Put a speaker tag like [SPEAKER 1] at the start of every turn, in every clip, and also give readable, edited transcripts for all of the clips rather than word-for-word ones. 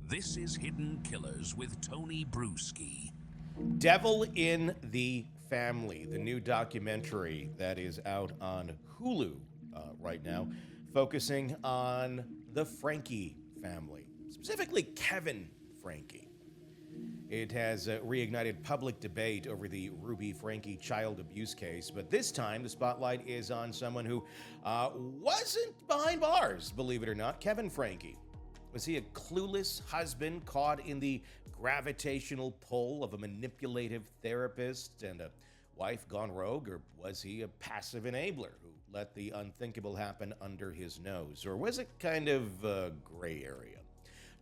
[SPEAKER 1] This is Hidden Killers with Tony Bruschi.
[SPEAKER 2] Devil in the Family, the new documentary that is out on Hulu right now, focusing on the Frankie family, specifically Kevin Frankie. It has reignited public debate over the Ruby Franke child abuse case, but this time the spotlight is on someone who wasn't behind bars, believe it or not, Kevin Frankie. Was he a clueless husband caught in the gravitational pull of a manipulative therapist and a wife gone rogue, or was he a passive enabler who let the unthinkable happen under his nose? Or was it kind of a gray area?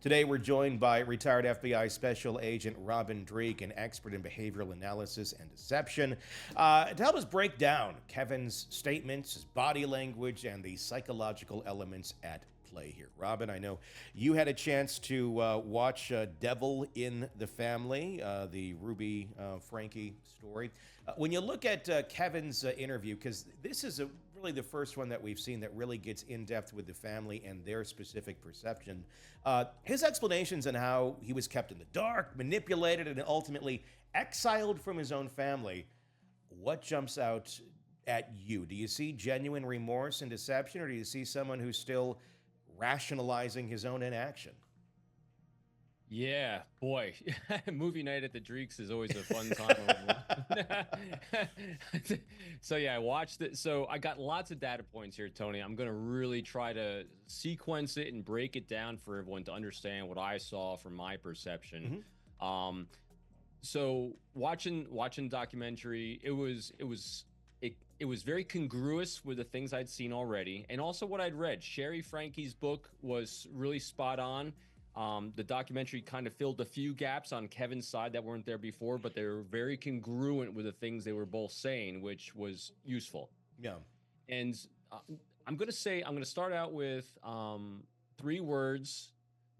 [SPEAKER 2] Today, we're joined by retired FBI Special Agent Robin Dreeke, an expert in behavioral analysis and deception, to help us break down Kevin's statements, his body language, and the psychological elements at play here. Robin, I know you had a chance to watch Devil in the Family, the Ruby Franke story. When you look at Kevin's interview, because this is really the first one that we've seen that really gets in depth with the family and their specific perception, his explanations on how he was kept in the dark, manipulated, and ultimately exiled from his own family, what jumps out at you? Do you see genuine remorse and deception, or do you see someone who's still rationalizing his own inaction?
[SPEAKER 3] Yeah, boy, movie night at the Dreeks is always a fun time. So yeah, I watched it. So I got lots of data points here, Tony. I'm going to really try to sequence it and break it down for everyone to understand what I saw from my perception.
[SPEAKER 2] Mm-hmm.
[SPEAKER 3] So watching documentary, it was very congruous with the things I'd seen already, and also what I'd read. Sherry Frankie's book was really spot on. The documentary kind of filled a few gaps on Kevin's side that weren't there before, but they were very congruent with the things they were both saying, which was useful.
[SPEAKER 2] Yeah.
[SPEAKER 3] And I'm going to start out with three words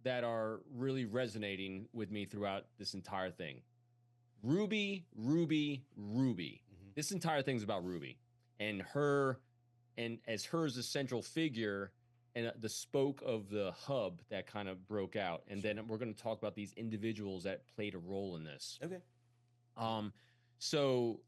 [SPEAKER 3] that are really resonating with me throughout this entire thing. Ruby, Ruby, Ruby.
[SPEAKER 2] Mm-hmm.
[SPEAKER 3] This entire thing's about Ruby and her, and as her as a central figure and the spoke of the hub that kind of broke out. And then we're going to talk about these individuals that played a role in this.
[SPEAKER 2] Okay.
[SPEAKER 3] So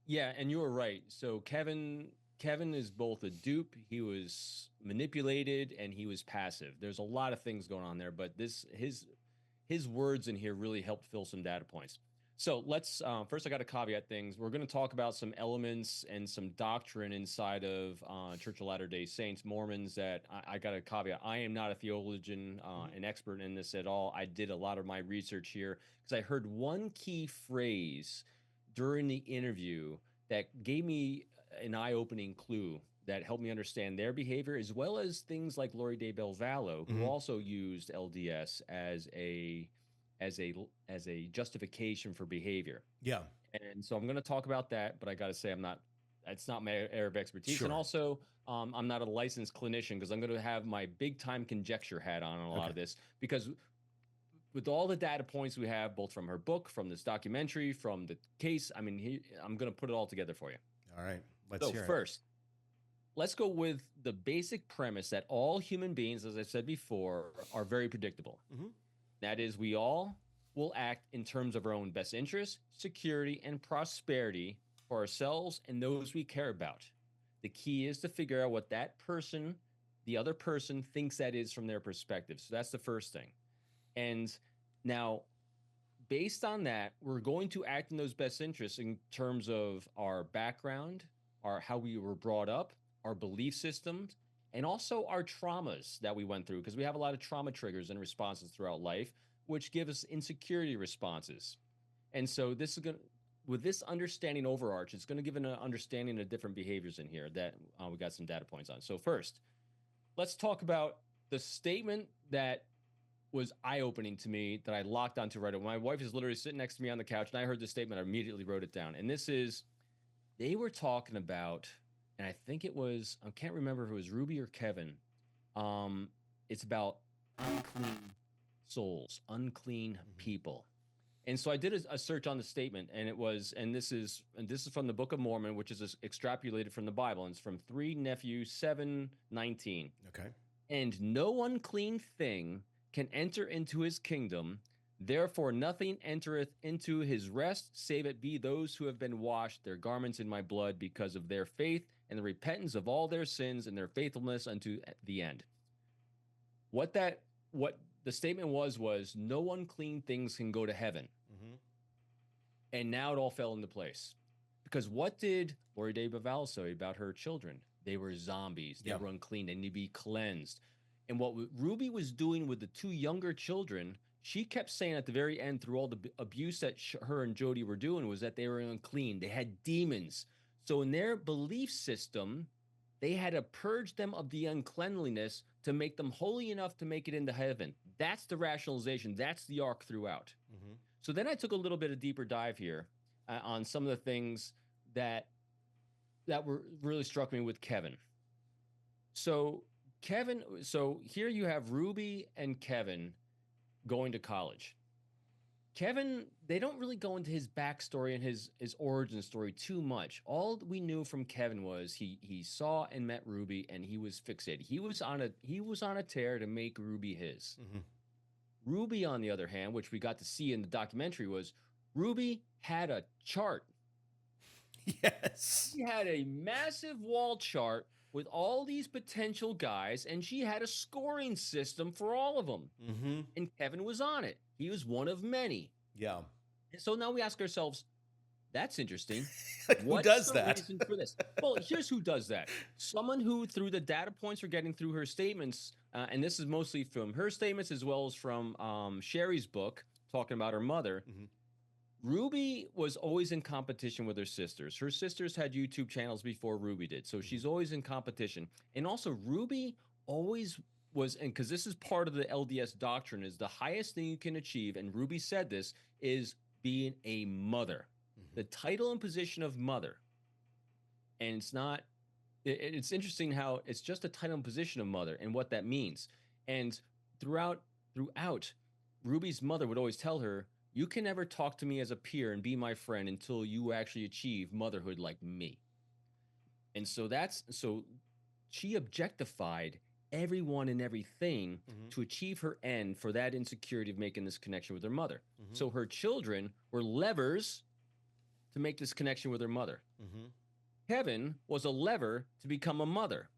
[SPEAKER 3] yeah, and you were right. So Kevin is both a dupe, he was manipulated, and he was passive. There's a lot of things going on there, but his words in here really helped fill some data points. So let's first, I got to caveat things. We're going to talk about some elements and some doctrine inside of Church of Latter-day Saints, Mormons, that I got to caveat. I am not a theologian, an expert in this at all. I did a lot of my research here because I heard one key phrase during the interview that gave me an eye-opening clue that helped me understand their behavior, as well as things like Lori Day Belvallo, who also used LDS as a justification for behavior.
[SPEAKER 2] Yeah.
[SPEAKER 3] And so I'm going to talk about that, but I got to say it's not my area of expertise.
[SPEAKER 2] Sure.
[SPEAKER 3] And also, I'm not a licensed clinician because I'm going to have my big time conjecture hat on a lot of this, because with all the data points we have, both from her book, from this documentary, from the case, I mean, I'm going to put it all together for you.
[SPEAKER 2] All right. Let's hear it.
[SPEAKER 3] First, let's go with the basic premise that all human beings, as I said before, are very predictable.
[SPEAKER 2] Mm-hmm.
[SPEAKER 3] That is, we all will act in terms of our own best interest, security, and prosperity for ourselves and those we care about. The key is to figure out what that person, the other person, thinks that is from their perspective. So that's the first thing. And now, based on that, we're going to act in those best interests in terms of our background, how we were brought up, our belief systems, and also our traumas that we went through, because we have a lot of trauma triggers and responses throughout life, which give us insecurity responses. And so this is going to, with this understanding overarch, it's going to give an understanding of different behaviors in here that we got some data points on. So first, let's talk about the statement that was eye-opening to me that I locked onto right away. My wife is literally sitting next to me on the couch, and I heard this statement. I immediately wrote it down. And this is, they were talking about, and I think it was, I can't remember if it was Ruby or Kevin. It's about unclean souls, unclean people. And so I did a search on the statement, and it was, and this is from the Book of Mormon, which is extrapolated from the Bible, and it's from 3 Nephews 7:19.
[SPEAKER 2] Okay.
[SPEAKER 3] And no unclean thing can enter into his kingdom. Therefore, nothing entereth into his rest, save it be those who have been washed, their garments in my blood, because of their faith and the repentance of all their sins and their faithfulness unto the end. What the statement was no unclean things can go to heaven.
[SPEAKER 2] Mm-hmm.
[SPEAKER 3] And now it all fell into place. Because what did Lori Day Baval say about her children? They were zombies. They were unclean. They need to be cleansed. And what Ruby was doing with the two younger children, she kept saying at the very end, through all the abuse that her and Jodi were doing, was that they were unclean. They had demons. So in their belief system, they had to purge them of the uncleanliness to make them holy enough to make it into heaven. That's the rationalization. That's the arc throughout. Mm-hmm. So then I took a little bit of deeper dive here on some of the things that were really struck me with Kevin. So here you have Ruby and Kevin going to college. Kevin, they don't really go into his backstory and his origin story too much. All we knew from Kevin was he saw and met Ruby, and he was fixated. He was on a tear to make Ruby his. Mm-hmm. Ruby, on the other hand, which we got to see in the documentary, was Ruby had a chart.
[SPEAKER 2] Yes.
[SPEAKER 3] She had a massive wall chart with all these potential guys, and she had a scoring system for all of them. Mm-hmm. And Kevin was on it. He was one of many.
[SPEAKER 2] Yeah.
[SPEAKER 3] And so now we ask ourselves, that's interesting.
[SPEAKER 2] Who does that?
[SPEAKER 3] What's the reason for this? Well, here's who does that. Someone who, through the data points we're getting through her statements, and this is mostly from her statements as well as from Sherry's book, talking about her mother, mm-hmm. Ruby was always in competition with her sisters. Her sisters had YouTube channels before Ruby did, so she's always in competition. And also, Ruby always was, and because this is part of the LDS doctrine, is the highest thing you can achieve, and Ruby said this, is being a mother. Mm-hmm. The title and position of mother. And it's not, it's interesting how it's just a title and position of mother and what that means. And throughout, Ruby's mother would always tell her, you can never talk to me as a peer and be my friend until you actually achieve motherhood like me. And so she objectified everyone and everything mm-hmm. to achieve her end for that insecurity of making this connection with her mother. Mm-hmm. So her children were levers to make this connection with her mother. Mm-hmm. Kevin was a lever to become a mother.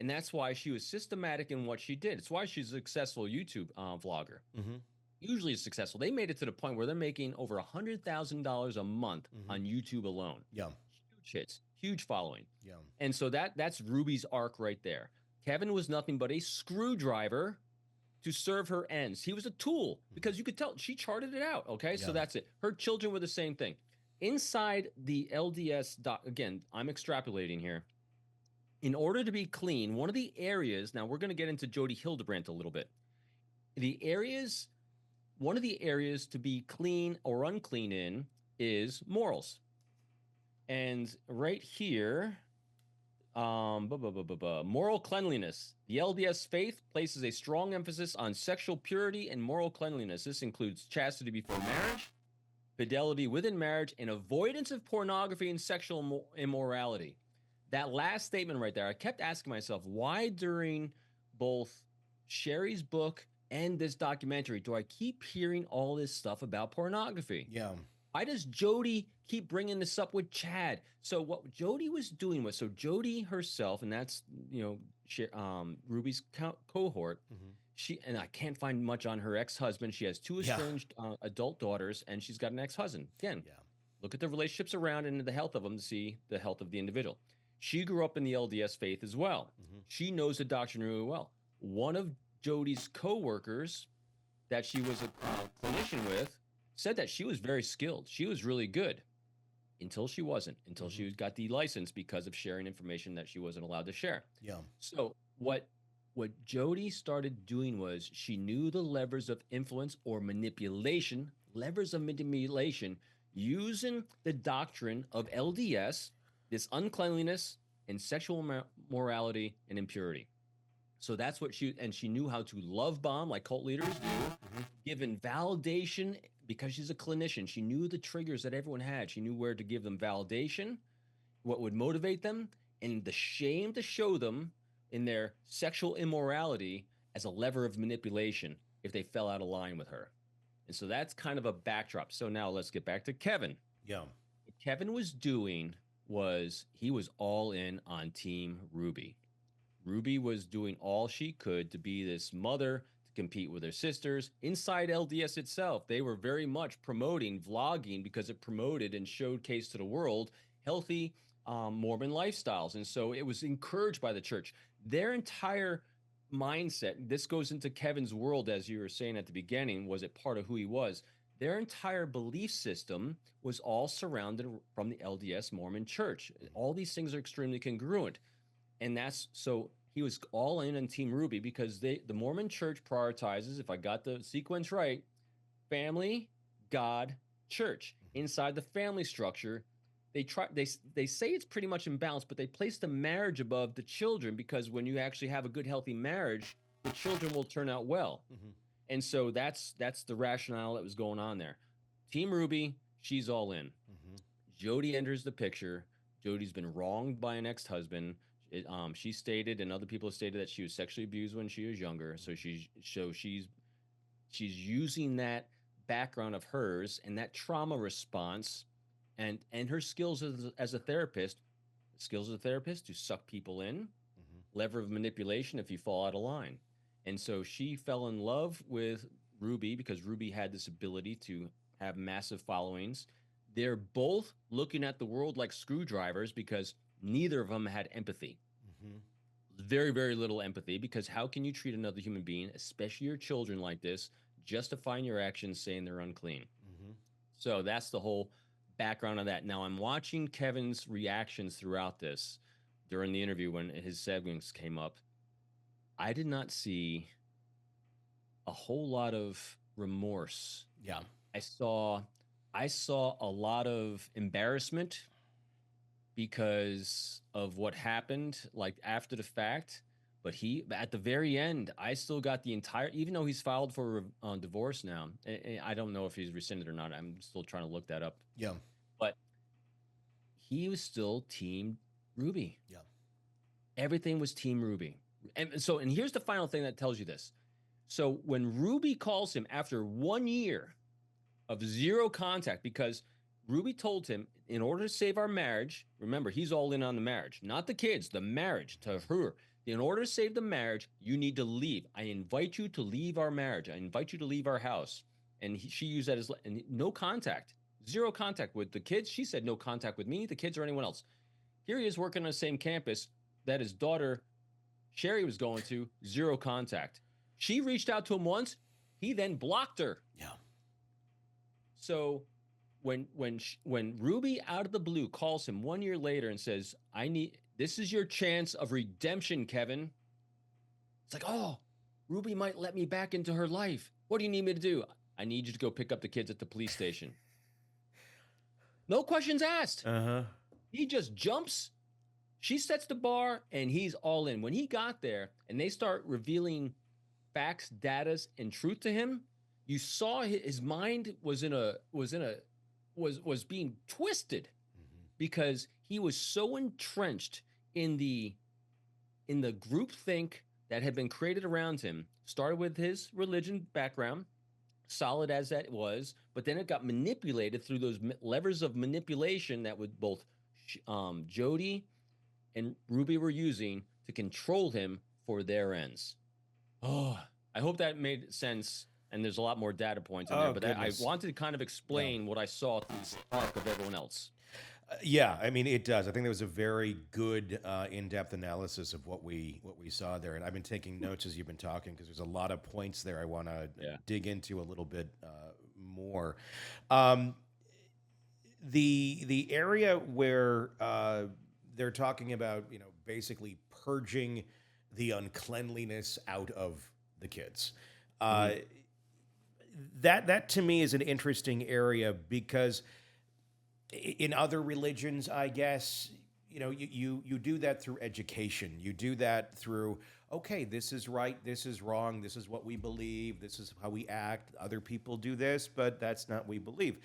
[SPEAKER 3] And that's why she was systematic in what she did. It's why she's a successful YouTube vlogger. Mm-hmm. Usually successful. They made it to the point where they're making over $100,000 a month mm-hmm. on YouTube alone.
[SPEAKER 2] Yeah.
[SPEAKER 3] Huge hits, huge following.
[SPEAKER 2] Yeah.
[SPEAKER 3] And so that's Ruby's arc right there. Kevin was nothing but a screwdriver to serve her ends. He was a tool because you could tell she charted it out. Okay. Yeah. So that's it. Her children were the same thing. Inside the LDS, again, I'm extrapolating here. In order to be clean, one of the areas, now we're going to get into Jodi Hildebrandt a little bit. One of the areas to be clean or unclean in is morals. And right here, moral cleanliness. The LDS faith places a strong emphasis on sexual purity and moral cleanliness. This includes chastity before marriage, fidelity within marriage, and avoidance of pornography and sexual immorality. That last statement right there, I kept asking myself, why during both Sherry's book and this documentary do I keep hearing all this stuff about pornography?
[SPEAKER 2] Yeah.
[SPEAKER 3] Why does Jodi keep bringing this up with Chad? So what Jodi was doing was, so Jodi herself, and that's, Ruby's cohort, mm-hmm. And I can't find much on her ex-husband. She has two estranged adult daughters, and she's got an ex-husband. Again, look at the relationships around and the health of them to see the health of the individual. She grew up in the LDS faith as well. Mm-hmm. She knows the doctrine really well. One of Jodi's co-workers that she was a clinician with said that she was very skilled. She was really good until she wasn't, until mm-hmm. she got de-licensed because of sharing information that she wasn't allowed to share.
[SPEAKER 2] Yeah.
[SPEAKER 3] So what Jodi started doing was she knew the levers of influence or manipulation, using the doctrine of LDS, this uncleanliness and sexual morality and impurity. So that's what she knew how to love bomb like cult leaders do, mm-hmm. given validation because she's a clinician. She knew the triggers that everyone had. She knew where to give them validation, what would motivate them, and the shame to show them in their sexual immorality as a lever of manipulation. if they fell out of line with her. And so that's kind of a backdrop. So now let's get back to Kevin.
[SPEAKER 2] Yeah.
[SPEAKER 3] What Kevin was doing was he was all in on Team Ruby. Ruby was doing all she could to be this mother to compete with her sisters. Inside LDS itself, they were very much promoting vlogging because it promoted and showcased to the world healthy Mormon lifestyles. And so it was encouraged by the church. Their entire mindset, this goes into Kevin's world, as you were saying at the beginning, was it part of who he was? Their entire belief system was all surrounded from the LDS Mormon church. All these things are extremely congruent. And that's so he was all in on Team Ruby because the Mormon church prioritizes, if I got the sequence right, family, God, church. Inside the family structure, they say it's pretty much in balance, but they place the marriage above the children because when you actually have a good, healthy marriage, the children will turn out well. And so that's the rationale that was going on there. Team Ruby, she's all in. Jodi enters the picture. Jodi's been wronged by an ex-husband. She stated, and other people have stated, that she was sexually abused when she was younger. So she's using that background of hers and that trauma response, and her skills as a therapist, to suck people in, lever of manipulation if you fall out of line. And so she fell in love with Ruby because Ruby had this ability to have massive followings. They're both looking at the world like screwdrivers because neither of them had empathy. Very, very little empathy, because how can you treat another human being, especially your children, like this, justifying your actions, saying they're unclean? So that's the whole background of that. Now I'm watching Kevin's reactions throughout this during the interview when his segments came up. I did not see a whole lot of remorse.
[SPEAKER 2] Yeah.
[SPEAKER 3] I saw a lot of embarrassment because of what happened, like after the fact. But at the very end, I still got the entire, even though he's filed for divorce now. I don't know if he's rescinded or not. I'm still trying to look that up.
[SPEAKER 2] Yeah.
[SPEAKER 3] But he was still Team Ruby.
[SPEAKER 2] Yeah.
[SPEAKER 3] Everything was Team Ruby. And here's the final thing that tells you this. So when Ruby calls him after 1 year of zero contact, because Ruby told him, in order to save our marriage, remember, he's all in on the marriage, not the kids, the marriage to her. In order to save the marriage, you need to leave. I invite you to leave our marriage. I invite you to leave our house. And she used that as no contact, zero contact with the kids. She said no contact with me, the kids, or anyone else. Here he is working on the same campus that his daughter, Sherry, was going to, zero contact. She reached out to him once. He then blocked her.
[SPEAKER 2] Yeah.
[SPEAKER 3] So when Ruby out of the blue calls him 1 year later and says, this is your chance of redemption, Kevin. It's like, oh, Ruby might let me back into her life. What do you need me to do? I need you to go pick up the kids at the police station. No questions asked. He just jumps. She sets the bar and he's all in. When he got there and they start revealing facts, data, and truth to him, you saw his mind was being twisted because he was so entrenched in the groupthink that had been created around him. Started with his religion background, solid as that was, but then it got manipulated through those levers of manipulation that would both Jodi and Ruby were using to control him for their ends. Oh, I hope that made sense. And there's a lot more data points in there, but I wanted to kind of explain what I saw through the arc of everyone else.
[SPEAKER 2] Yeah, I mean, it does. I think there was a very good in-depth analysis of what we saw there, and I've been taking notes as you've been talking because there's a lot of points there I want to dig into a little bit more. The area where they're talking about, basically purging the uncleanliness out of the kids. That to me is an interesting area because in other religions, I guess, you do that through education. You do that through, okay, this is right, this is wrong, this is what we believe, this is how we act. Other people do this, but that's not what we believe.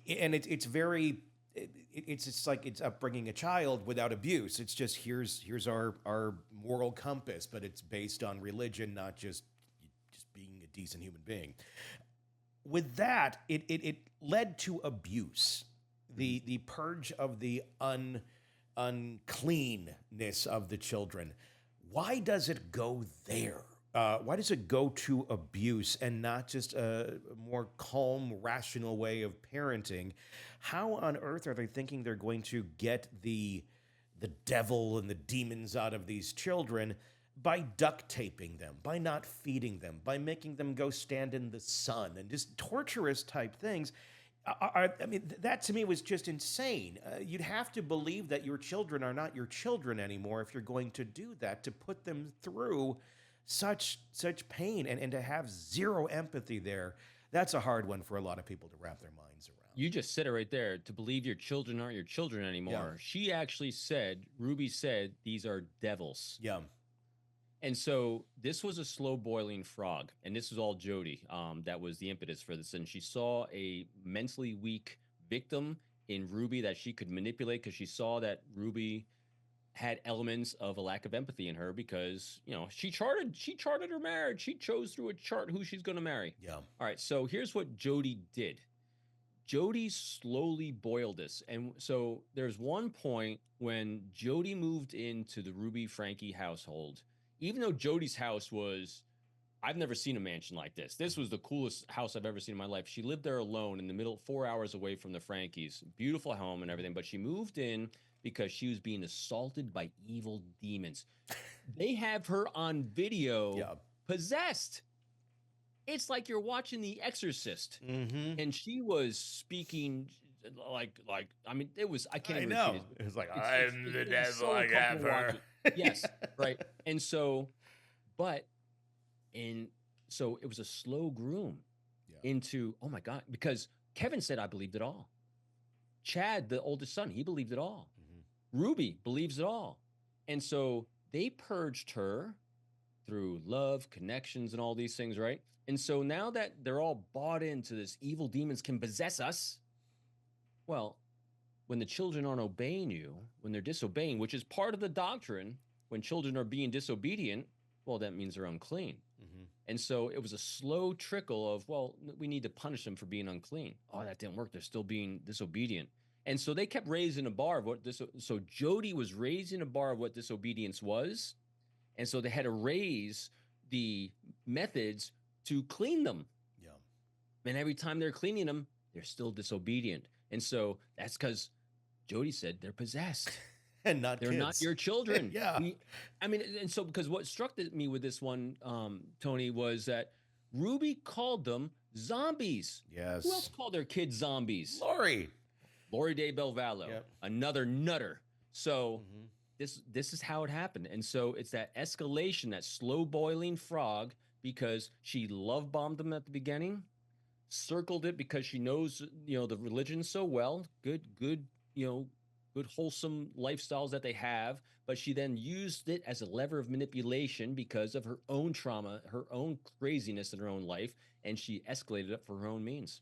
[SPEAKER 2] And it's very, it's like it's upbringing a child without abuse. It's just here's our moral compass, but it's based on religion, not just being decent human being. With that, it led to abuse, the purge of the uncleanness of the children. Why does it go there? Why does it go to abuse and not just a more calm, rational way of parenting? How on earth are they thinking they're going to get the devil and the demons out of these children by duct taping them, by not feeding them, by making them go stand in the sun, and just torturous type things? I mean, that to me was just insane. You'd have to believe that your children are not your children anymore if you're going to do that, to put them through such pain and to have zero empathy there. That's a hard one for a lot of people to wrap their minds around.
[SPEAKER 3] You just said it right there. To believe your children aren't your children anymore.
[SPEAKER 2] Yeah.
[SPEAKER 3] She actually said, Ruby said, these are devils.
[SPEAKER 2] Yeah.
[SPEAKER 3] And so this was a slow boiling frog, and this was all Jodi. That was the impetus for this. And she saw a mentally weak victim in Ruby that she could manipulate, because she saw that Ruby had elements of a lack of empathy in her, because, you know, she charted her marriage. She chose through a chart who she's going to marry.
[SPEAKER 2] Yeah.
[SPEAKER 3] All right. So here's what Jodi did. Jodi slowly boiled this. And so there's one point when Jodi moved into the Ruby Frankie household. Even though Jodi's house was, I've never seen a mansion like this. This was the coolest house I've ever seen in my life. She lived there alone in the middle, 4 hours away from the Frankies. Beautiful home and everything. But she moved in because she was being assaulted by evil demons. They have her on video possessed. It's like you're watching The Exorcist.
[SPEAKER 2] Mm-hmm.
[SPEAKER 3] And she was speaking like I mean, it was, I can't even
[SPEAKER 2] know.
[SPEAKER 3] repeat it.
[SPEAKER 2] It was like, I'm the devil,
[SPEAKER 3] so
[SPEAKER 2] I got
[SPEAKER 3] uncomfortable
[SPEAKER 2] her.
[SPEAKER 3] watching. Yes, right. And so, so it was a slow groom into, oh my God, because Kevin said, I believed it all. Chad, the oldest son, he believed it all. Mm-hmm. Ruby believes it all. And so they purged her through love, connections, and all these things, right? And so now that they're all bought into this, evil demons can possess us. Well, when the children aren't obeying you, when they're disobeying, which is part of the doctrine, when children are being disobedient, well, that means they're unclean. Mm-hmm. And so it was a slow trickle of, well, we need to punish them for being unclean. Oh, that didn't work. They're still being disobedient. And so they kept raising a bar of what this. So Jodi was raising a bar of what disobedience was. And so they had to raise the methods to clean them. Yeah. And every time they're cleaning them, they're still disobedient. And so that's because Jodi said they're possessed.
[SPEAKER 2] And they're
[SPEAKER 3] kids. Not your children.
[SPEAKER 2] Yeah.
[SPEAKER 3] I mean, and so because what struck me with this one, Tony, was that Ruby called them zombies.
[SPEAKER 2] Yes.
[SPEAKER 3] Who else called their kids zombies?
[SPEAKER 2] Lori
[SPEAKER 3] de Belvallo, another nutter. So this is how it happened. And so it's that escalation, that slow boiling frog, because she love bombed them at the beginning, circled it because she knows, the religion so well, good, good wholesome lifestyles that they have, but she then used it as a lever of manipulation because of her own trauma, her own craziness in her own life, and she escalated it for her own means.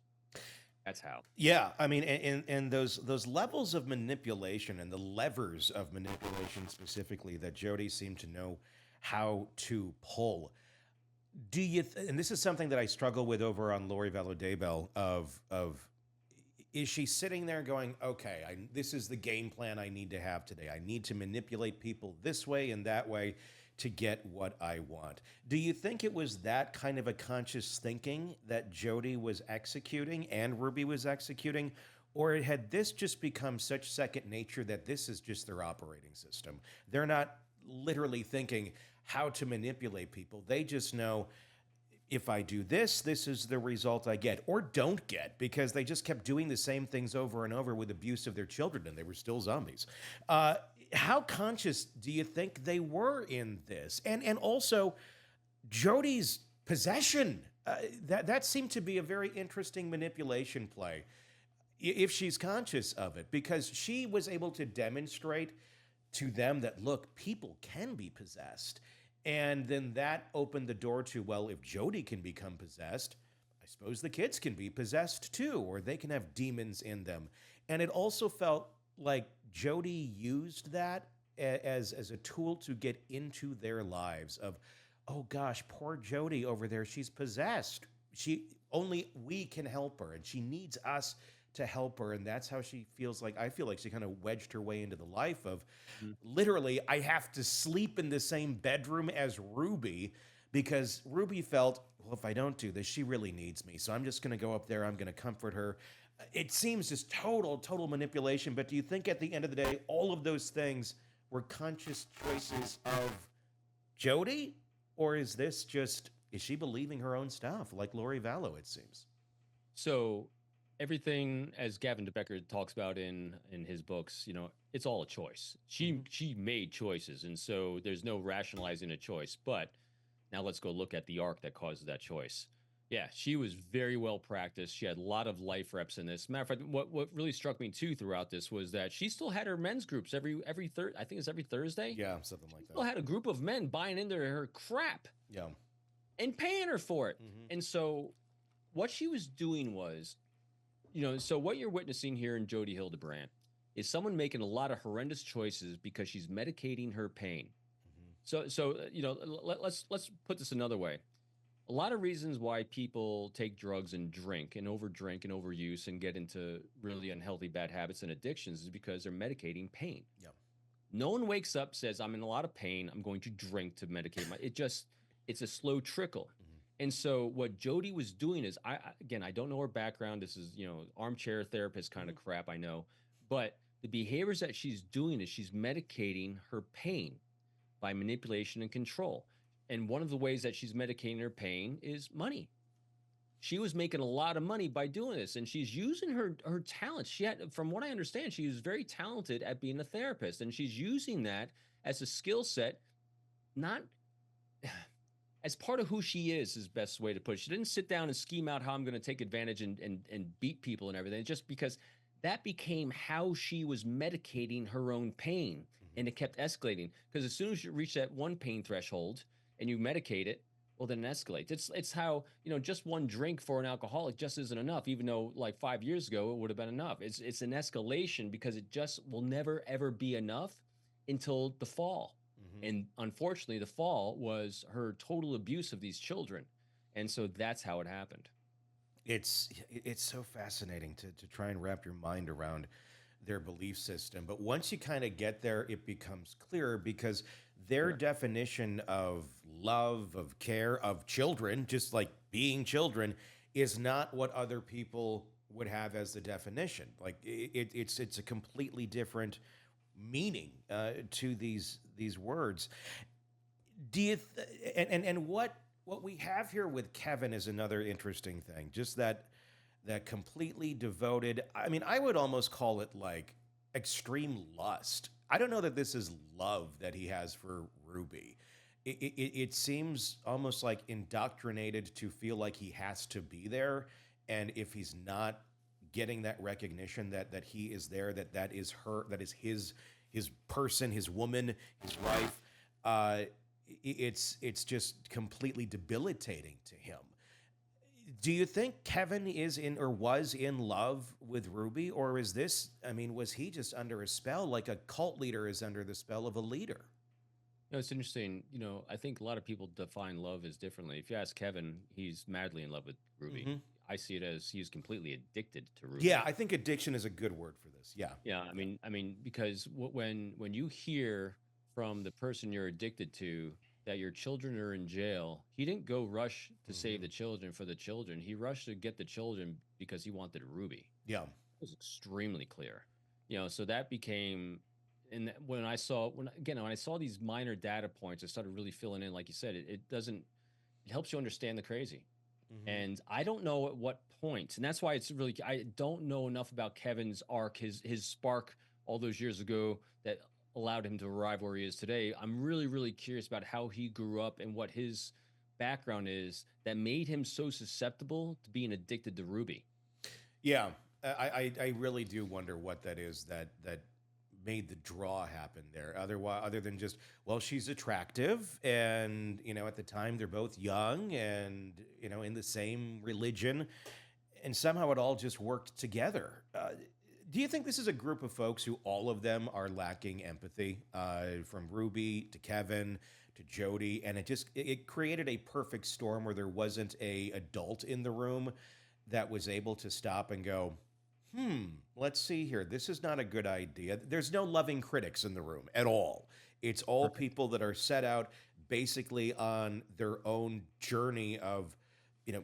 [SPEAKER 3] That's how. Yeah,
[SPEAKER 2] I mean, and those levels of manipulation and the levers of manipulation specifically that Jodi seemed to know how to pull. Do you? And this is something that I struggle with over on Lori Vallow Daybell. Is she sitting there going, okay, this is the game plan I need to have today. I need to manipulate people this way and that way to get what I want. Do you think it was that kind of a conscious thinking that Jodi was executing and Ruby was executing? Or had this just become such second nature that this is just their operating system? They're not literally thinking how to manipulate people. They just know, if I do this, this is the result I get, or don't get, because they just kept doing the same things over and over with abuse of their children, and they were still zombies. How conscious do you think they were in this? And also, Jodi's possession, that seemed to be a very interesting manipulation play, if she's conscious of it, because she was able to demonstrate to them that, look, people can be possessed. And then that opened the door to, well, if Jodi can become possessed, I suppose the kids can be possessed too, or they can have demons in them. And it also felt like Jodi used that as a tool to get into their lives of, oh gosh, poor Jodi over there, she's possessed. She only we can help her, and she needs us to help her, and that's how she feels like. I feel like she kind of wedged her way into the life of
[SPEAKER 3] Mhm.
[SPEAKER 2] literally, I have to sleep in the same bedroom as Ruby because Ruby felt, well, if I don't do this, she really needs me. So I'm just going to go up there. I'm going to comfort her. It seems just total manipulation. But do you think at the end of the day, all of those things were conscious choices of Jodi? Or is this just, is she believing her own stuff like Lori Vallow, it seems?
[SPEAKER 3] So everything, as Gavin DeBecker talks about in his books, it's all a choice. She made choices, and so there's no rationalizing a choice. But now let's go look at the arc that causes that choice. Yeah, she was very well practiced. She had a lot of life reps in this. Matter of fact, what really struck me too throughout this was that she still had her men's groups every third. I think it's every Thursday.
[SPEAKER 2] Yeah, something
[SPEAKER 3] She
[SPEAKER 2] like
[SPEAKER 3] still
[SPEAKER 2] that.
[SPEAKER 3] had a group of men buying into her crap
[SPEAKER 2] Yeah.
[SPEAKER 3] and paying her for it.
[SPEAKER 2] Hmm.
[SPEAKER 3] And so what she was doing was, so what you're witnessing here in Jodi Hildebrandt is someone making a lot of horrendous choices because she's medicating her pain.
[SPEAKER 2] Hmm.
[SPEAKER 3] Let's put this another way. A lot of reasons why people take drugs and drink and overuse and get into really unhealthy bad habits and addictions is because they're medicating pain.
[SPEAKER 2] Yeah.
[SPEAKER 3] No one wakes up, says, I'm in a lot of pain, I'm going to drink to medicate my it's a slow trickle.
[SPEAKER 2] Hmm.
[SPEAKER 3] And so what Jodi was doing is again, I don't know her background. This is, armchair therapist kind of crap, I know. But the behaviors that she's doing is she's medicating her pain by manipulation and control. And one of the ways that she's medicating her pain is money. She was making a lot of money by doing this, and she's using her talents. She had, from what I understand, she was very talented at being a therapist, and she's using that as a skill set, not as part of who she is best way to put it. She didn't sit down and scheme out how I'm going to take advantage and beat people and everything, just because that became how she was medicating her own pain, and it kept escalating. Because as soon as you reach that one pain threshold and you medicate it, well, then it escalates. It's how, just one drink for an alcoholic just isn't enough, even though like 5 years ago it would have been enough. It's an escalation because it just will never ever be enough until the fall.
[SPEAKER 2] Hmm.
[SPEAKER 3] And unfortunately, the fall was her total abuse of these children. And so that's how it happened.
[SPEAKER 2] It's so fascinating to try and wrap your mind around their belief system. But once you kind of get there, it becomes clearer because their
[SPEAKER 3] Sure.
[SPEAKER 2] definition of love, of care, of children, just like being children, is not what other people would have as the definition. Like it's a completely different meaning to these words. Do you and what we have here with Kevin is another interesting thing. Just that completely devoted. I mean, I would almost call it like extreme lust. I don't know that this is love that he has for Ruby. It seems almost like indoctrinated to feel like he has to be there, and if he's not getting that recognition that he is there, that is her, that is his person, his woman, his wife. It's just completely debilitating to him. Do you think Kevin is in or was in love with Ruby, or is this? I mean, was he just under a spell, like a cult leader is under the spell of a leader?
[SPEAKER 3] It's interesting. I think a lot of people define love as differently. If you ask Kevin, he's madly in love with Ruby.
[SPEAKER 2] Hmm.
[SPEAKER 3] I see it as he's completely addicted to
[SPEAKER 2] Yeah,
[SPEAKER 3] Ruby.
[SPEAKER 2] I think addiction is a good word for this. Yeah,
[SPEAKER 3] Yeah, I mean, because when you hear from the person you're addicted to that your children are in jail, he didn't go rush to save
[SPEAKER 2] hmm,
[SPEAKER 3] the children for the children. He rushed to get the children because he wanted Ruby.
[SPEAKER 2] yeah,
[SPEAKER 3] It was extremely clear. So that became, and when I saw these minor data points, I started really filling in. Like you said, it helps you understand the crazy.
[SPEAKER 2] hmm,
[SPEAKER 3] And I don't know at what point, and that's why I don't know enough about Kevin's arc, his spark all those years ago that allowed him to arrive where he is today. I'm really, really curious about how he grew up and what his background is that made him so susceptible to being addicted to Ruby.
[SPEAKER 2] yeah. I really do wonder what that is that made the draw happen there. Other than just, well, she's attractive, and at the time they're both young, and in the same religion, and somehow it all just worked together. Do you think this is a group of folks who all of them are lacking empathy, from Ruby to Kevin to Jodi, and it created a perfect storm where there wasn't a adult in the room that was able to stop and go, let's see here. This is not a good idea. There's no loving critics in the room at all. It's all
[SPEAKER 3] Perfect.
[SPEAKER 2] people that are set out basically on their own journey of,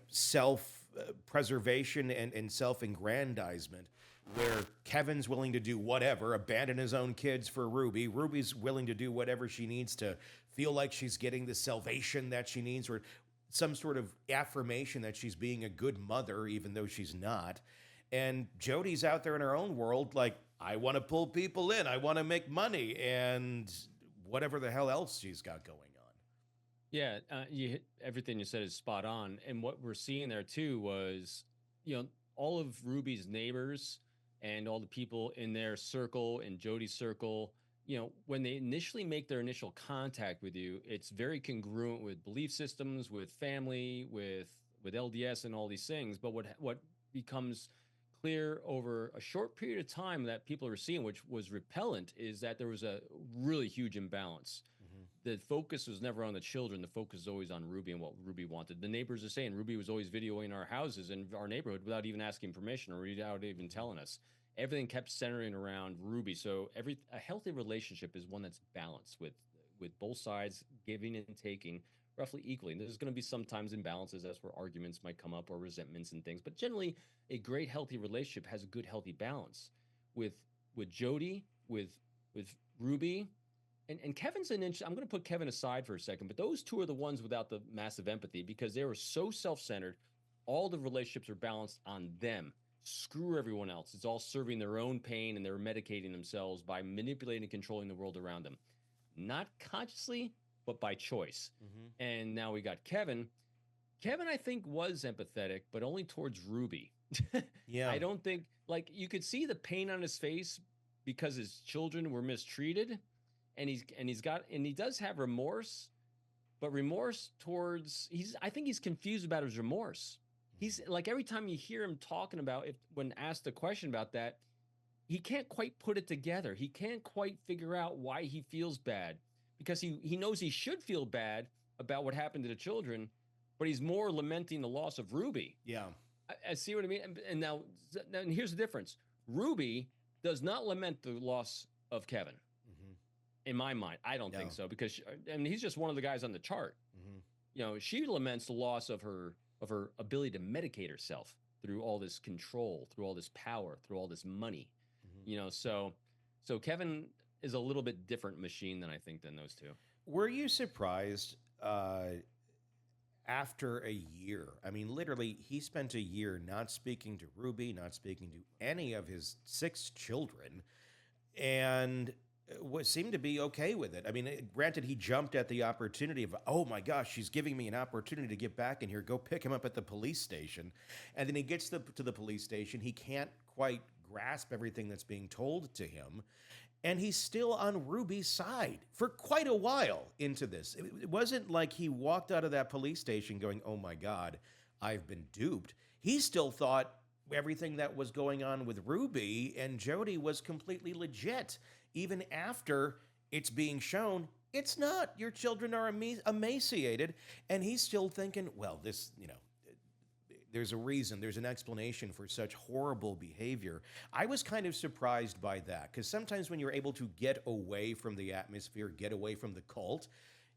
[SPEAKER 2] self preservation and self aggrandizement, where Kevin's willing to do whatever, abandon his own kids for Ruby. Ruby's willing to do whatever she needs to feel like she's getting the salvation that she needs, or some sort of affirmation that she's being a good mother, even though she's not. And Jodi's out there in her own world, like, I want to pull people in, I want to make money, and whatever the hell else she's got going on.
[SPEAKER 3] Yeah, everything you said is spot on. And what we're seeing there too was, all of Ruby's neighbors and all the people in their circle and Jodi's circle, when they initially make their initial contact with you, it's very congruent with belief systems, with family, with LDS and all these things. But what becomes clear over a short period of time that people are seeing, which was repellent, is that there was a really huge imbalance. The focus was never on the children. The focus is always on Ruby and what Ruby wanted. The neighbors are saying Ruby was always videoing our houses and our neighborhood without even asking permission or without even telling us. Everything kept centering around Ruby. So a healthy relationship is one that's balanced with both sides giving and taking roughly equally. And there's going to be sometimes imbalances. That's where arguments might come up or resentments and things. But generally, a great healthy relationship has a good healthy balance with Jodi, with Ruby. And Kevin's an inch. I'm going to put Kevin aside for a second, but those two are the ones without the massive empathy because they were so self-centered. All the relationships are balanced on them. Screw everyone else. It's all serving their own pain, and they're medicating themselves by manipulating and controlling the world around them. Not consciously, but by choice. And now we got Kevin. Kevin, I think, was empathetic, but only towards Ruby.
[SPEAKER 2] Yeah.
[SPEAKER 3] I don't think, you could see the pain on his face because his children were mistreated. And he does have remorse, but remorse towards I think he's confused about his remorse. He's like, every time you hear him talking about it, when asked a question about that, he can't quite put it together. He can't quite figure out why he feels bad because he knows he should feel bad about what happened to the children, but he's more lamenting the loss of Ruby.
[SPEAKER 2] Yeah.
[SPEAKER 3] I see what I mean. And now here's the difference. Ruby does not lament the loss of Kevin. In my mind, I don't think so because he's just one of the guys on the chart. She laments the loss of her ability to medicate herself through all this control, through all this power, through all this money. So Kevin is a little bit different machine than I think than those two.
[SPEAKER 2] Were you surprised after a year? I mean, literally, he spent a year not speaking to Ruby, not speaking to any of his 6 children, and seemed to be okay with it. I mean, granted, he jumped at the opportunity of, oh my gosh, she's giving me an opportunity to get back in here, go pick him up at the police station. And then he gets to the police station. He can't quite grasp everything that's being told to him. And he's still on Ruby's side for quite a while into this. It wasn't like he walked out of that police station going, oh my God, I've been duped. He still thought everything that was going on with Ruby and Jodi was completely legit. Even after it's being shown, it's not. Your children are emaciated. And he's still thinking, well, this, there's a reason, there's an explanation for such horrible behavior. I was kind of surprised by that, because sometimes when you're able to get away from the atmosphere, get away from the cult,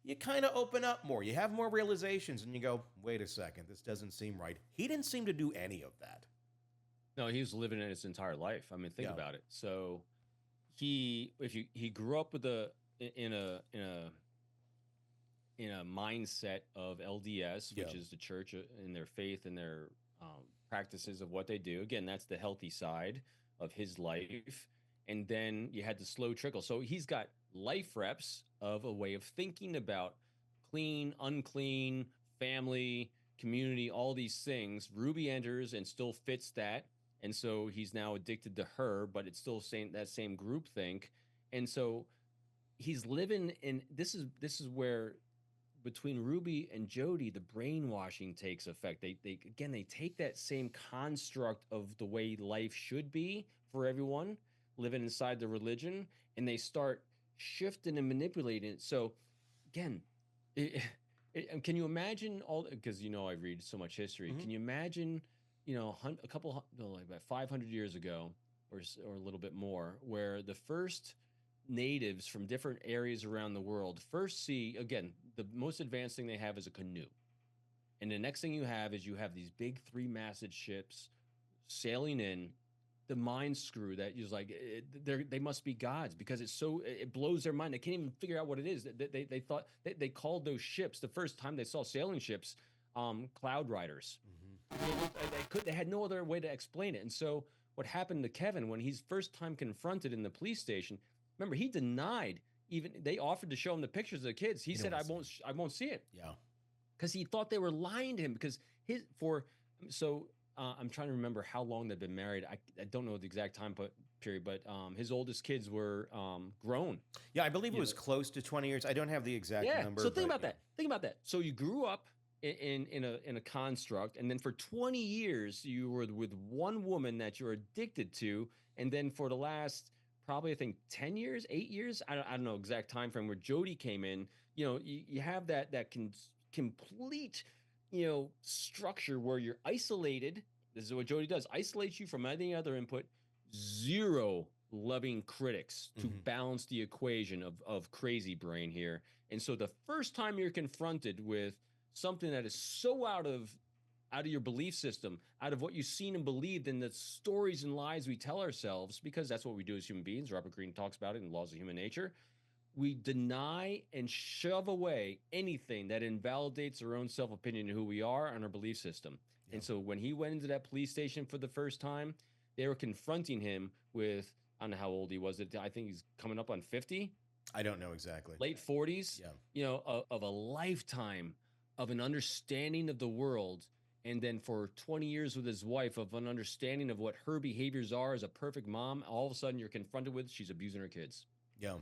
[SPEAKER 2] you kind of open up more. You have more realizations, and you go, wait a second, this doesn't seem right. He didn't seem to do any of that.
[SPEAKER 3] No, he was living in his entire life. I mean, think about it. So he grew up with in a mindset of LDS, which is the church in their faith and their practices of what they do. Again, that's the healthy side of his life. And then you had the slow trickle. So he's got life reps of a way of thinking about clean, unclean, family, community, all these things. Ruby enters and still fits that. And so he's now addicted to her, but it's still that same group think. And so he's living in, this is where between Ruby and Jodi, the brainwashing takes effect. They take that same construct of the way life should be for everyone living inside the religion, and they start shifting and manipulating it. So again, It, and can you imagine all? Because I read so much history.
[SPEAKER 2] Mhm.
[SPEAKER 3] Can you imagine, a couple, no, like about 500 years ago, or a little bit more, where the first natives from different areas around the world first see, again, the most advanced thing they have is a canoe, and the next thing you have these big three-masted ships sailing in. The mind screw that is like they must be gods because it blows their mind. They can't even figure out what it is. They thought they called those ships the first time they saw sailing ships, cloud riders. They had no other way to explain it. And so what happened to Kevin when he's first time confronted in the police station? Remember, he denied. Even they offered to show him the pictures of the kids. He said, I won't see it.
[SPEAKER 2] Yeah.
[SPEAKER 3] Because he thought they were lying to him. Because I'm trying to remember how long they've been married. I don't know the exact time period, but his oldest kids were grown.
[SPEAKER 2] Yeah, I believe it was close to 20 years. I don't have the exact number.
[SPEAKER 3] So think about that. Think about that. So you grew up in a construct, and then for 20 years you were with one woman that you're addicted to, and then for the last probably I think 10 years, 8 years, I don't know exact time frame where Jodi came in. You have that complete structure where you're isolated. This is what Jodi does: isolates you from any other input. Zero loving critics to balance the equation of crazy brain here. And so the first time you're confronted with something that is so out of your belief system, out of what you've seen and believed, in the stories and lies we tell ourselves, because that's what we do as human beings. Robert Greene talks about it in Laws of Human Nature. We deny and shove away anything that invalidates our own self-opinion of who we are and our belief system. Yeah. And so when he went into that police station for the first time, they were confronting him with, I don't know how old he was. I think he's coming up on 50.
[SPEAKER 2] I don't know exactly.
[SPEAKER 3] Late 40s.
[SPEAKER 2] Yeah.
[SPEAKER 3] Of a lifetime of an understanding of the world. And then for 20 years with his wife, of an understanding of what her behaviors are as a perfect mom, all of a sudden you're confronted with she's abusing her kids.
[SPEAKER 2] Yeah.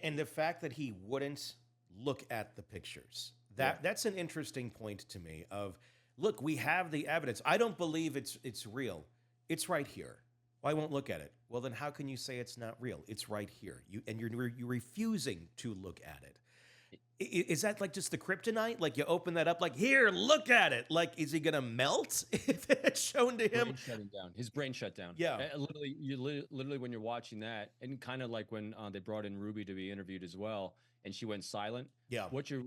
[SPEAKER 2] And the fact that he wouldn't look at the pictures, that's an interesting point to me of, look, we have the evidence. I don't believe it's real. It's right here. Well, I won't look at it. Well, then how can you say it's not real? It's right here. You're refusing to look at it. Is that like just the kryptonite? Like you open that up, like, here, look at it. Like, is he gonna melt if it's shown to him?
[SPEAKER 3] Shutting down. His brain shut down.
[SPEAKER 2] Yeah.
[SPEAKER 3] Literally when you're watching that, and kind of like when they brought in Ruby to be interviewed as well, and she went silent.
[SPEAKER 2] Yeah.
[SPEAKER 3] What you're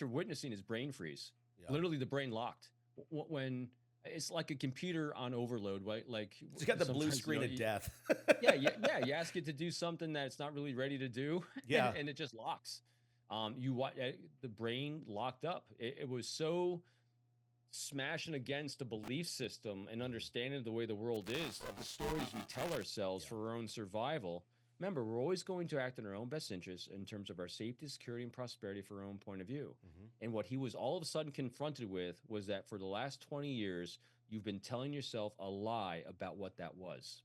[SPEAKER 3] witnessing is brain freeze. Yeah. Literally, the brain locked. When it's like a computer on overload, right? Like
[SPEAKER 2] it's got the blue screen of death.
[SPEAKER 3] Yeah. You ask it to do something that it's not really ready to do.
[SPEAKER 2] Yeah.
[SPEAKER 3] And it just locks. The brain locked up. It was so smashing against the belief system and understanding of the way the world is, of the stories we tell ourselves for our own survival. Remember, we're always going to act in our own best interests in terms of our safety, security, and prosperity for our own point of view. And what he was all of a sudden confronted with was that for the last 20 years, you've been telling yourself a lie about what that was.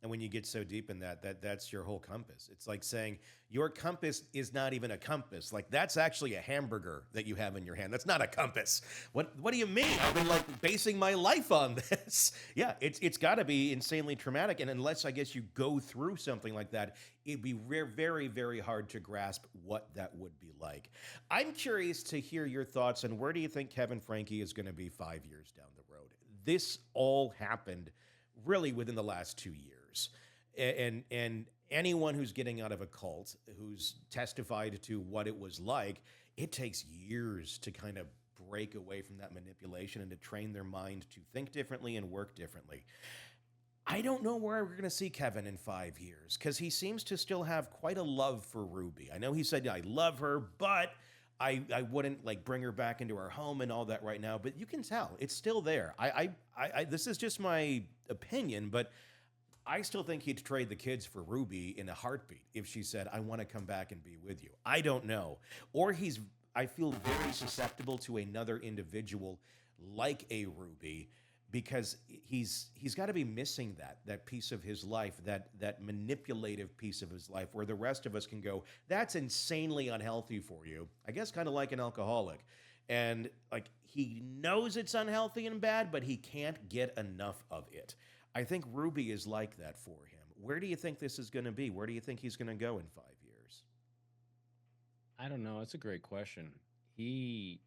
[SPEAKER 2] And when you get so deep in that's your whole compass. It's like saying your compass is not even a compass. Like, that's actually a hamburger that you have in your hand. That's not a compass. What do you mean? I've been like basing my life on this. Yeah, it's got to be insanely traumatic. And unless, I guess, you go through something like that, it'd be very, very hard to grasp what that would be like. I'm curious to hear your thoughts on where do you think Kevin Frankie is going to be 5 years down the road? This all happened really within the last 2 years. And anyone who's getting out of a cult, who's testified to what it was like, it takes years to kind of break away from that manipulation and to train their mind to think differently and work differently. I don't know where we're going to see Kevin in 5 years, because he seems to still have quite a love for Ruby. I know he said, I love her, but I wouldn't like bring her back into our home and all that right now. But you can tell it's still there. This is just my opinion, but I still think he'd trade the kids for Ruby in a heartbeat if she said, I want to come back and be with you. I don't know. Or I feel very susceptible to another individual like a Ruby, because he's got to be missing that piece of his life, that manipulative piece of his life, where the rest of us can go, that's insanely unhealthy for you. I guess kind of like an alcoholic. And like, he knows it's unhealthy and bad, but he can't get enough of it. I think Ruby is like that for him. Where do you think this is going to be? Where do you think he's going to go in 5 years?
[SPEAKER 3] I don't know. It's a great question. He,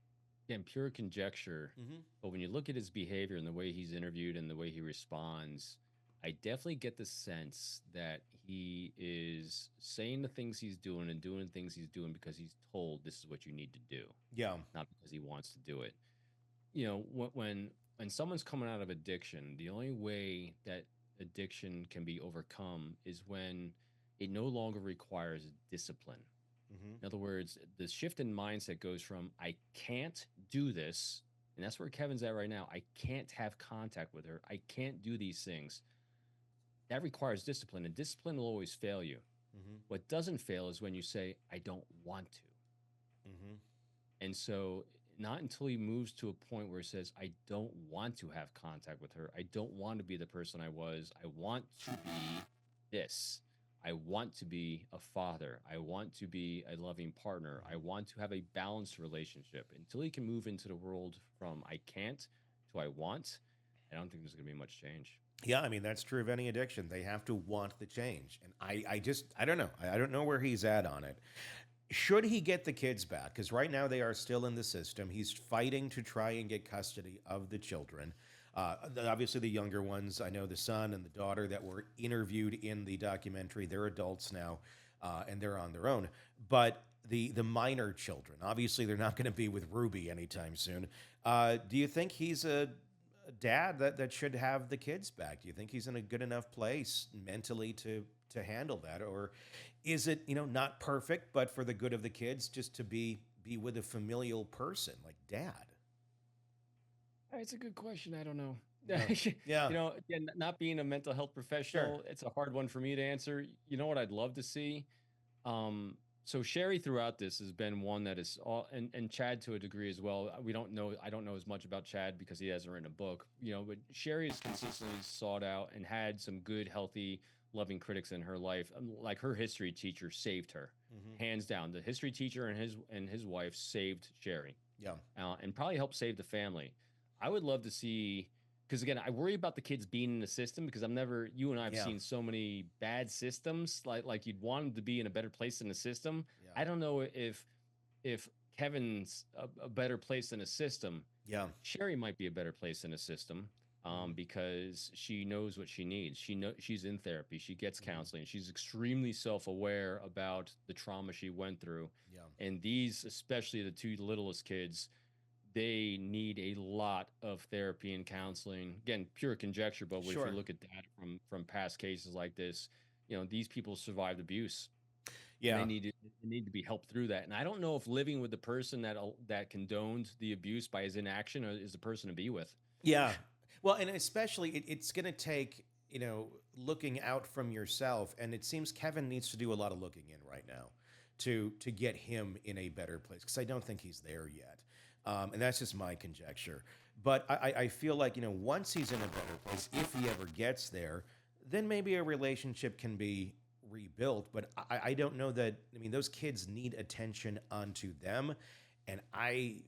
[SPEAKER 3] again, pure conjecture.
[SPEAKER 2] Mm-hmm.
[SPEAKER 3] But when you look at his behavior and the way he's interviewed and the way he responds, I definitely get the sense that he is saying the things he's doing and doing things he's doing because he's told this is what you need to do,
[SPEAKER 2] Yeah.
[SPEAKER 3] not because he wants to do it. You know, when someone's coming out of addiction, the only way that addiction can be overcome is when it no longer requires discipline.
[SPEAKER 2] Mm-hmm.
[SPEAKER 3] In other words, the shift in mindset goes from I can't do this, and that's where Kevin's at right now. I can't have contact with her. I can't do these things. That requires discipline, and discipline will always fail you.
[SPEAKER 2] Mm-hmm.
[SPEAKER 3] What doesn't fail is when you say, I don't want to.
[SPEAKER 2] Mm-hmm.
[SPEAKER 3] And so, not until he moves to a point where he says, I don't want to have contact with her. I don't want to be the person I was. I want to be this. I want to be a father. I want to be a loving partner. I want to have a balanced relationship. Until he can move into the world from I can't to I want, I don't think there's going to be much change.
[SPEAKER 2] Yeah, I mean, that's true of any addiction. They have to want the change. And I don't know. I don't know where he's at on it. Should he get the kids back? Because right now they are still in the system. He's fighting to try and get custody of the children. Obviously, the younger ones, I know the son and the daughter that were interviewed in the documentary, they're adults now, and they're on their own. But the minor children, obviously, they're not going to be with Ruby anytime soon. Do you think he's a dad that should have the kids back? Do you think he's in a good enough place mentally to handle that, or is it not perfect, but for the good of the kids, just to be with a familial person like dad?
[SPEAKER 3] It's a good question. I don't know.
[SPEAKER 2] Yeah.
[SPEAKER 3] Again, not being a mental health professional, it's a hard one for me to answer. You know what I'd love to see? So Sherry throughout this has been one that is all, and Chad to a degree as well. We don't know. I don't know as much about Chad because he hasn't written a book, but Sherry is consistently sought out and had some good, healthy, loving critics in her life. Like her history teacher saved her, hands down. The history teacher and his wife saved Sherry.
[SPEAKER 2] Yeah.
[SPEAKER 3] And probably helped save the family. I would love to see. Because again, I worry about the kids being in the system because you and I have seen so many bad systems. Like you'd want them to be in a better place in the system.
[SPEAKER 2] Yeah.
[SPEAKER 3] I don't know if Kevin's a better place in a system.
[SPEAKER 2] Yeah.
[SPEAKER 3] Sherry might be a better place in a system because she knows what she needs. She's in therapy. She gets counseling. She's extremely self-aware about the trauma she went through.
[SPEAKER 2] Yeah.
[SPEAKER 3] And these, especially the two littlest kids, they need a lot of therapy and counseling. Again, pure conjecture, but if you look at data from past cases like this, these people survived abuse.
[SPEAKER 2] Yeah,
[SPEAKER 3] they need to be helped through that. And I don't know if living with the person that condoned the abuse by his inaction is the person to be with.
[SPEAKER 2] Yeah, well, and especially it's going to take looking out from yourself, and it seems Kevin needs to do a lot of looking in right now to get him in a better place, because I don't think he's there yet. And that's just my conjecture. But I feel like, once he's in a better place, if he ever gets there, then maybe a relationship can be rebuilt. But I don't know that, those kids need attention onto them. And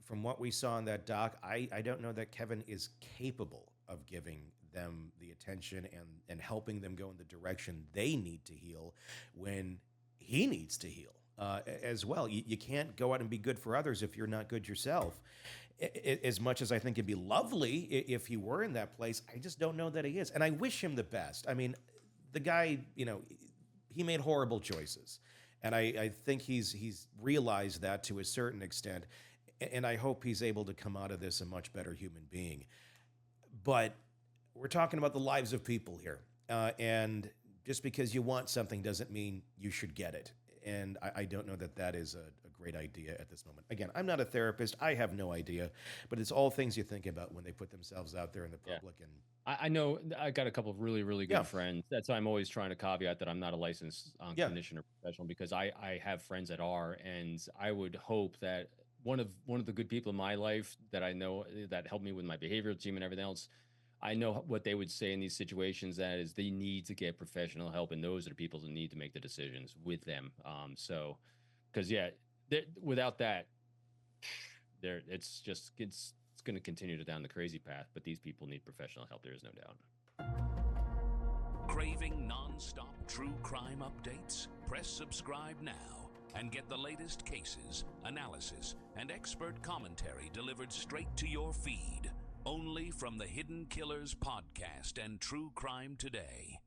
[SPEAKER 2] from what we saw in that doc, I don't know that Kevin is capable of giving them the attention and helping them go in the direction they need to heal when he needs to heal. As well. You can't go out and be good for others if you're not good yourself. As much as I think it'd be lovely if he were in that place, I just don't know that he is. And I wish him the best. I mean, the guy, he made horrible choices. And I think he's realized that to a certain extent. And I hope he's able to come out of this a much better human being. But we're talking about the lives of people here. And just because you want something doesn't mean you should get it. And I don't know that is a great idea at this moment. Again, I'm not a therapist. I have no idea. But it's all things you think about when they put themselves out there in the public. And
[SPEAKER 3] I know I got a couple of really, really good friends. That's why I'm always trying to caveat that I'm not a licensed clinician or professional, because I have friends that are. And I would hope that one of the good people in my life that I know that helped me with my behavioral team and everything else, I know what they would say in these situations, that is they need to get professional help, and those are the people that need to make the decisions with them. Because without that, it's going to continue down the crazy path. But these people need professional help. There is no doubt.
[SPEAKER 1] Craving non-stop true crime updates? Press subscribe now. and get the latest cases, analysis, and expert commentary delivered straight to your feed, only from the Hidden Killers podcast and True Crime Today.